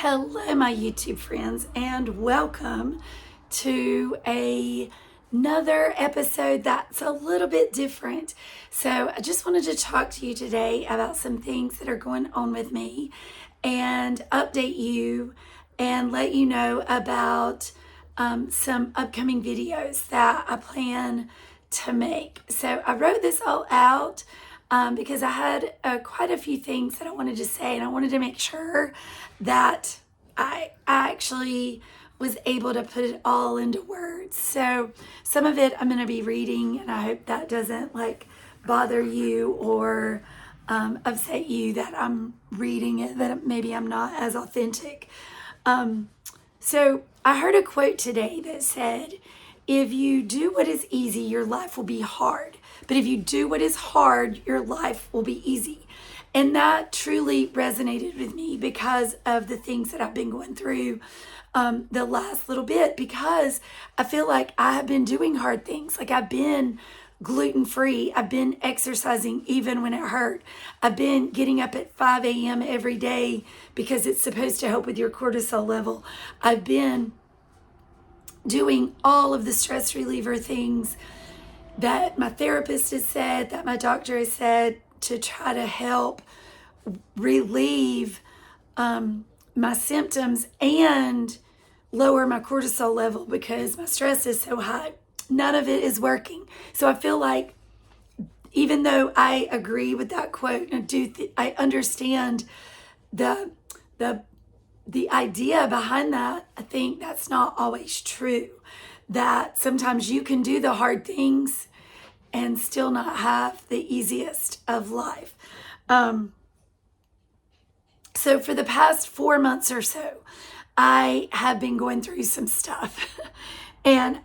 Hello, my YouTube friends, and welcome to another episode that's a little bit different. So, I just wanted to talk to you today about some things that are going on with me and update you and let you know about some upcoming videos that I plan to make. So, I wrote this all out. Because I had quite a few things that I wanted to say, and I wanted to make sure that I actually was able to put it all into words. So some of it I'm going to be reading, and I hope that doesn't bother you or upset you that I'm reading it, that maybe I'm not as authentic. So I heard a quote today that said, if you do what is easy, your life will be hard. But if you do what is hard, your life will be easy. And that truly resonated with me because of the things that I've been going through the last little bit, because I feel like I have been doing hard things. Like I've been gluten-free. I've been exercising even when it hurt. I've been getting up at 5 a.m. every day because it's supposed to help with your cortisol level. I've been doing all of the stress reliever things that my therapist has said, that my doctor has said, to try to help relieve my symptoms and lower my cortisol level because my stress is so high. None of it is working. So I feel like, even though I agree with that quote, and I understand the idea behind that, I think that's not always true. That sometimes you can do the hard things and still not have the easiest of life. So for the past 4 months or so, I have been going through some stuff. And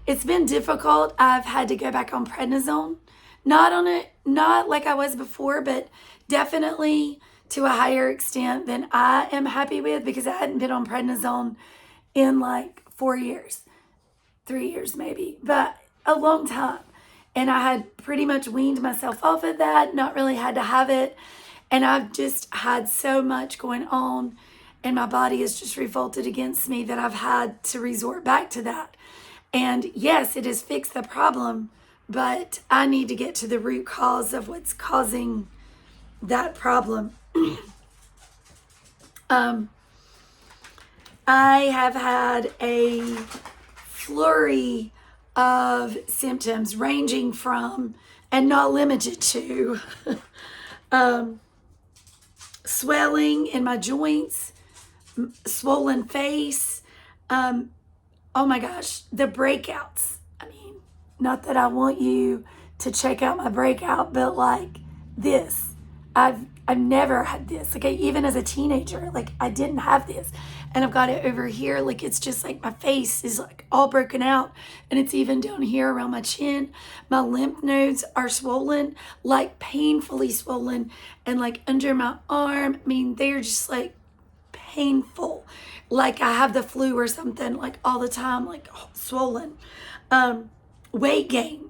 it's been difficult. I've had to go back on prednisone. Not like I was before, but definitely to a higher extent than I am happy with, because I hadn't been on prednisone in 4 years, 3 years maybe, but a long time. And I had pretty much weaned myself off of that, not really had to have it. And I've just had so much going on, and my body has just revolted against me that I've had to resort back to that. And yes, it has fixed the problem, but I need to get to the root cause of what's causing that problem. I have had a flurry of symptoms ranging from, and not limited to, swelling in my joints, swollen face, oh my gosh, the breakouts. I mean, not that I want you to check out my breakout, but this. I've never had this. Even as a teenager, I didn't have this. And I've got it over here. It's just my face is all broken out. And it's even down here around my chin. My lymph nodes are swollen, painfully swollen. And under my arm, I mean, they're just painful. I have the flu or something, all the time, swollen. Weight gain,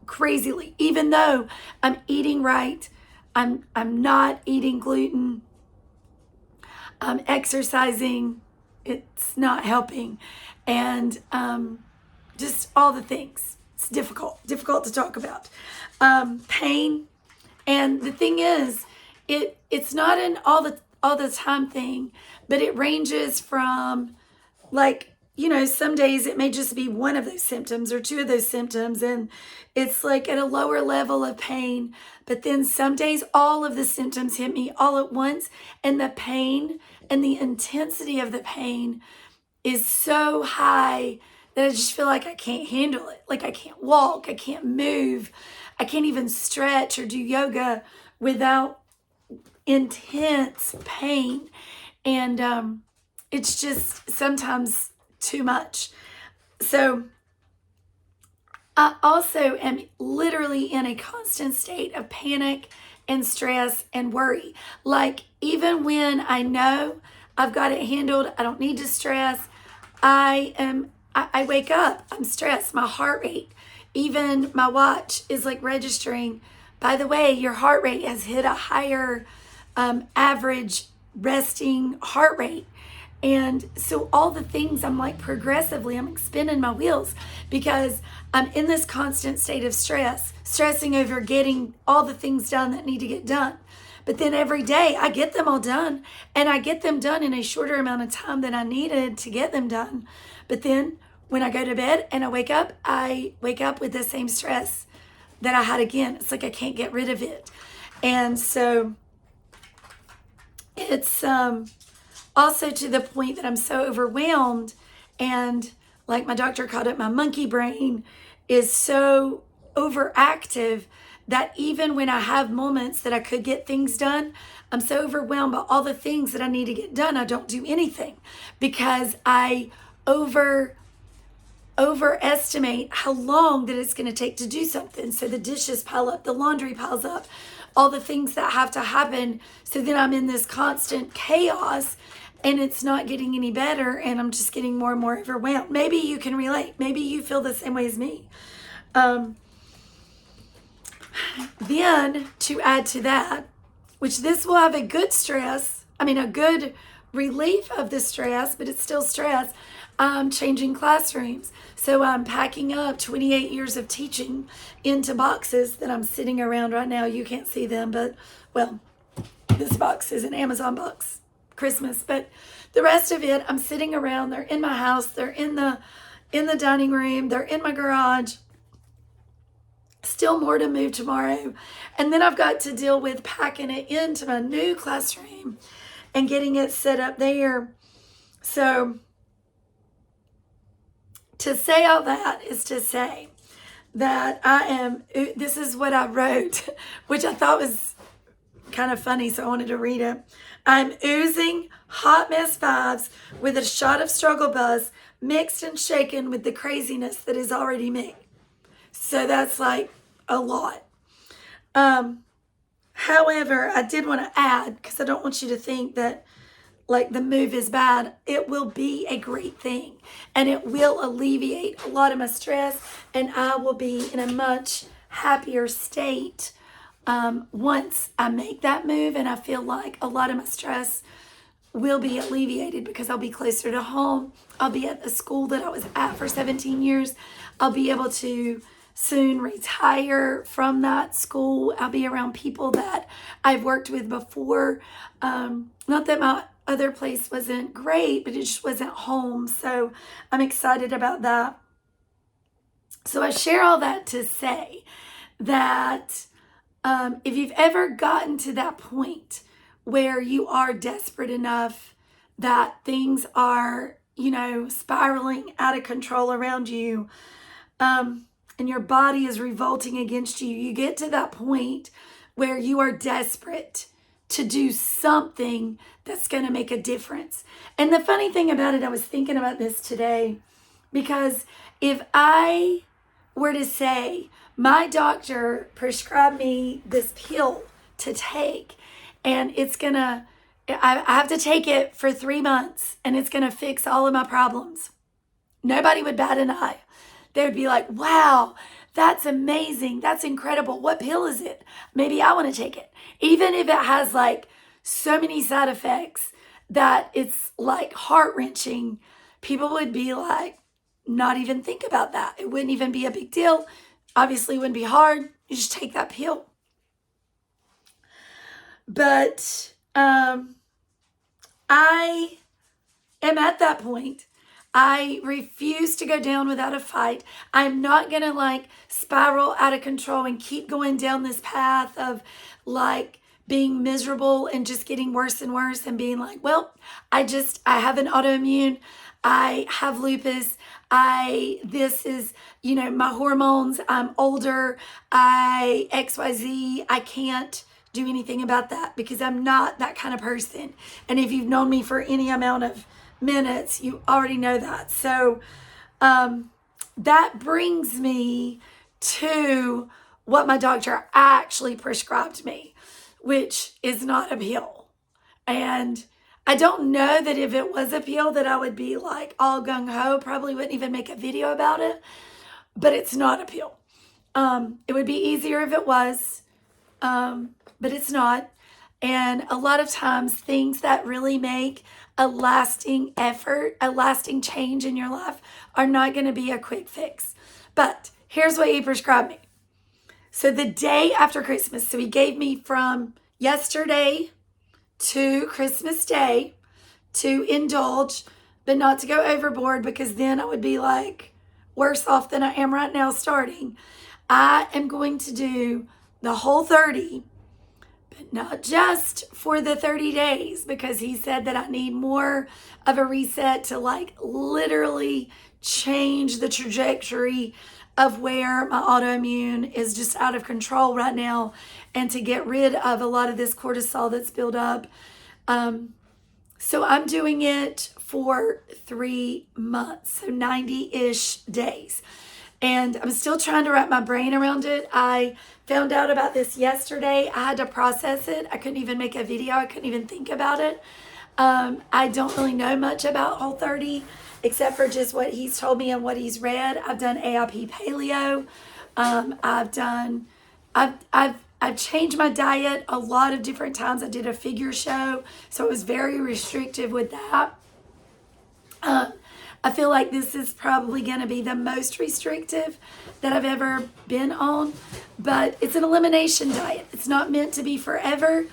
crazily, even though I'm eating right. I'm not eating gluten. I'm exercising. It's not helping. And just all the things. It's difficult to talk about. Pain. And the thing is, it's not an all the time thing, but it ranges from some days it may just be one of those symptoms or two of those symptoms, and it's at a lower level of pain. But then some days all of the symptoms hit me all at once, and the pain and the intensity of the pain is so high that I just feel like I can't handle it. I can't walk, I can't move, I can't even stretch or do yoga without intense pain. And it's just sometimes too much. So I also am literally in a constant state of panic and stress and worry. Even when I know I've got it handled, I don't need to stress, I wake up, I'm stressed, my heart rate, even my watch is registering, by the way, your heart rate has hit a higher average resting heart rate. And so all the things I'm like progressively, I'm like spinning my wheels because I'm in this constant state of stress, stressing over getting all the things done that need to get done. But then every day I get them all done, and I get them done in a shorter amount of time than I needed to get them done. But then when I go to bed and I wake up with the same stress that I had again. It's like I can't get rid of it. And so it's also to the point that I'm so overwhelmed, and like my doctor called it, my monkey brain is so overactive that even when I have moments that I could get things done, I'm so overwhelmed by all the things that I need to get done, I don't do anything because I overestimate how long that it's going to take to do something. So the dishes pile up, the laundry piles up, all the things that have to happen. So then I'm in this constant chaos, and it's not getting any better, and I'm just getting more and more overwhelmed. Maybe you can relate. Maybe you feel the same way as me. Then to add to that, which this will have a good relief of the stress, but it's still stress. I'm changing classrooms. So I'm packing up 28 years of teaching into boxes that I'm sitting around right now. You can't see them, but well, this box is an Amazon box, Christmas. But the rest of it, I'm sitting around. They're in my house. They're in the dining room. They're in my garage. Still more to move tomorrow. And then I've got to deal with packing it into my new classroom and getting it set up there. So to say all that is to say that this is what I wrote, which I thought was kind of funny, so I wanted to read it. I'm oozing hot mess vibes with a shot of struggle buzz mixed and shaken with the craziness that is already me. So that's like a lot. However, I did want to add, because I don't want you to think that like the move is bad. It will be a great thing, and it will alleviate a lot of my stress, and I will be in a much happier state once I make that move, and I feel like a lot of my stress will be alleviated because I'll be closer to home. I'll be at the school that I was at for 17 years. I'll be able to soon retire from that school. I'll be around people that I've worked with before. Not that my other place wasn't great, but it just wasn't home. So I'm excited about that. So I share all that to say that if you've ever gotten to that point where you are desperate enough that things are, spiraling out of control around you, and your body is revolting against you, you get to that point where you are desperate to do something that's going to make a difference. And the funny thing about it, I was thinking about this today, because if I were to say, my doctor prescribed me this pill to take, and I have to take it for 3 months, and it's going to fix all of my problems, nobody would bat an eye. They would be like, wow, that's amazing. That's incredible. What pill is it? Maybe I want to take it. Even if it has like so many side effects that it's like heart-wrenching, people would be like, not even think about that. It wouldn't even be a big deal. Obviously, it wouldn't be hard. You just take that pill. But I am at that point. I refuse to go down without a fight. I'm not going to like spiral out of control and keep going down this path of like being miserable and just getting worse and worse and being like, well, I have an autoimmune. I have lupus. This is, my hormones. I'm older. XYZ. I can't do anything about that because I'm not that kind of person. And if you've known me for any amount of minutes, you already know that. So that brings me to what my doctor actually prescribed me, which is not a pill. And I don't know that if it was a pill that I would be like all gung-ho, probably wouldn't even make a video about it, but it's not a pill. It would be easier if it was, but it's not. And a lot of times things that really make a lasting effort, a lasting change in your life are not going to be a quick fix. But here's what he prescribed me. So the day after Christmas, so he gave me from yesterday to Christmas Day to indulge, but not to go overboard, because then I would be like worse off than I am right now starting. I am going to do the whole 30, but not just for the 30 days, because he said that I need more of a reset to like literally change the trajectory of where my autoimmune is just out of control right now, and to get rid of a lot of this cortisol that's built up. So I'm doing it for 3 months, so 90-ish days. And I'm still trying to wrap my brain around it. I found out about this yesterday. I had to process it. I couldn't even make a video. I couldn't even think about it. I don't really know much about Whole30, except for just what he's told me and what he's read. I've done AIP paleo. I've changed my diet a lot of different times. I did a figure show, so it was very restrictive with that. I feel like this is probably going to be the most restrictive that I've ever been on, but it's an elimination diet. It's not meant to be forever.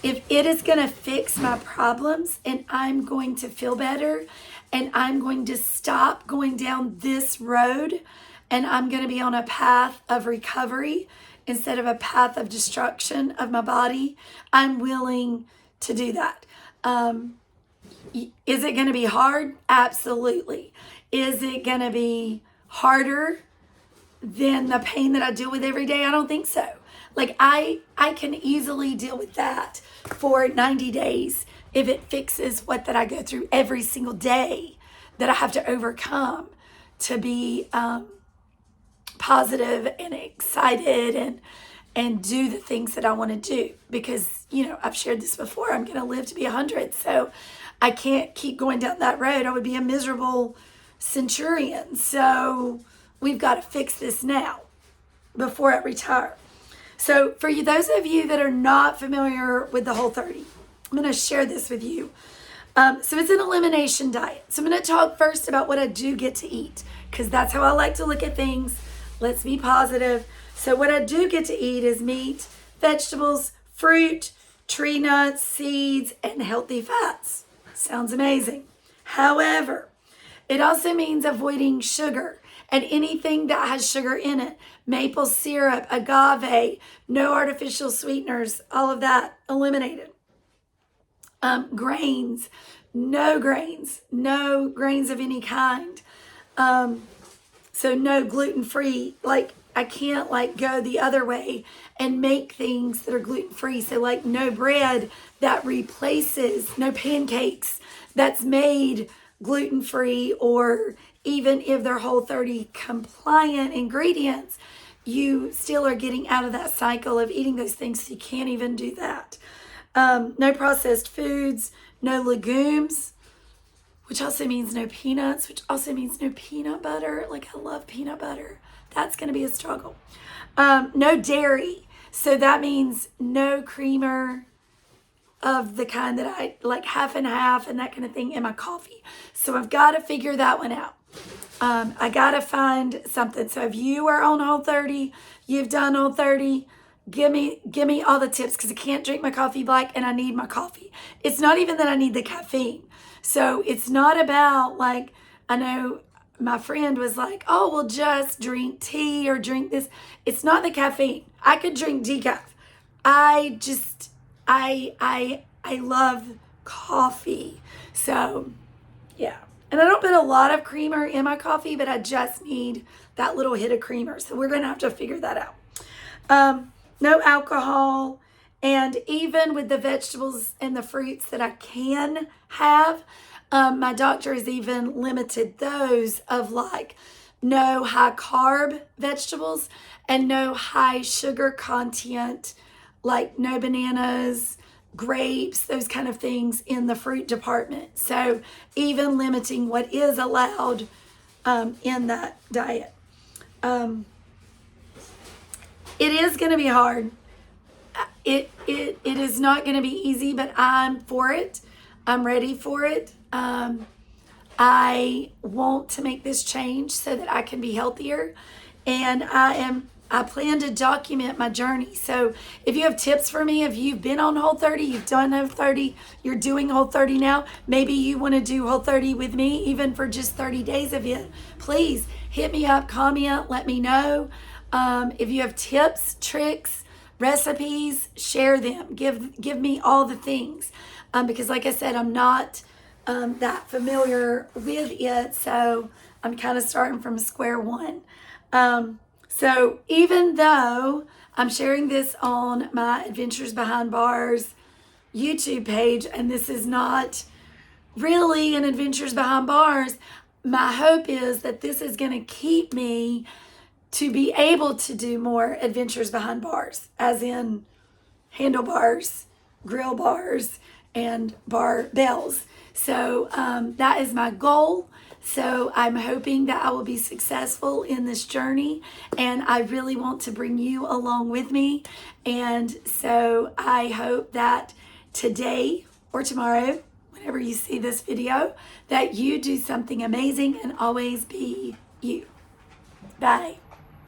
If it is going to fix my problems and I'm going to feel better and I'm going to stop going down this road and I'm going to be on a path of recovery instead of a path of destruction of my body, I'm willing to do that. Is it going to be hard? Absolutely. Is it going to be harder than the pain that I deal with every day? I don't think so. Like I can easily deal with that for 90 days if it fixes what that I go through every single day that I have to overcome to be positive and excited and do the things that I want to do. Because, I've shared this before, I'm going to live to be 100. So I can't keep going down that road. I would be a miserable centurion. So we've got to fix this now before I retire. So for you, those of you that are not familiar with the Whole30, I'm going to share this with you. So it's an elimination diet. So I'm going to talk first about what I do get to eat, because that's how I like to look at things. Let's be positive. So what I do get to eat is meat, vegetables, fruit, tree nuts, seeds, and healthy fats. Sounds amazing. However, it also means avoiding sugar and anything that has sugar in it. Maple syrup, agave, no artificial sweeteners, all of that eliminated. Grains, no grains of any kind. So no gluten-free. Like I can't go the other way and make things that are gluten-free. So no bread that replaces, no pancakes that's made gluten-free, or even if they're Whole30 compliant ingredients, you still are getting out of that cycle of eating those things. So you can't even do that. No processed foods, no legumes, which also means no peanuts, which also means no peanut butter. I love peanut butter. That's going to be a struggle. No dairy. So that means no creamer of the kind that I like, half and half and that kind of thing in my coffee. So I've got to figure that one out. I got to find something. So if you are on Whole30, you've done Whole30, give me all the tips, because I can't drink my coffee black and I need my coffee. It's not even that I need the caffeine. So it's not about I know my friend was like, oh, well, just drink tea or drink this. It's not the caffeine. I could drink decaf. I love coffee. So yeah. And I don't put a lot of creamer in my coffee, but I just need that little hit of creamer. So we're going to have to figure that out. No alcohol. And even with the vegetables and the fruits that I can have, my doctor has even limited those of no high carb vegetables and no high sugar content, no bananas, grapes, those kind of things in the fruit department. So even limiting what is allowed in that diet. It is going to be hard. it is not going to be easy, but I'm for it. I'm ready for it. I want to make this change so that I can be healthier, and I plan to document my journey. So if you have tips for me, if you've been on Whole30, you've done Whole30, you're doing Whole30 now, maybe you want to do Whole30 with me, even for just 30 days of it, please hit me up, comment, let me know. If you have tips, tricks, recipes, share them. Give me all the things, because like I said, I'm not that familiar with it, so I'm kind of starting from square one. So even though I'm sharing this on my Adventures Behind Bars YouTube page, and this is not really an Adventures Behind Bars, my hope is that this is going to keep me to be able to do more Adventures Behind Bars, as in handlebars, grill bars, and bar bells. So that is my goal. So I'm hoping that I will be successful in this journey, and I really want to bring you along with me. And so I hope that today or tomorrow, whenever you see this video, that you do something amazing and always be you. Bye.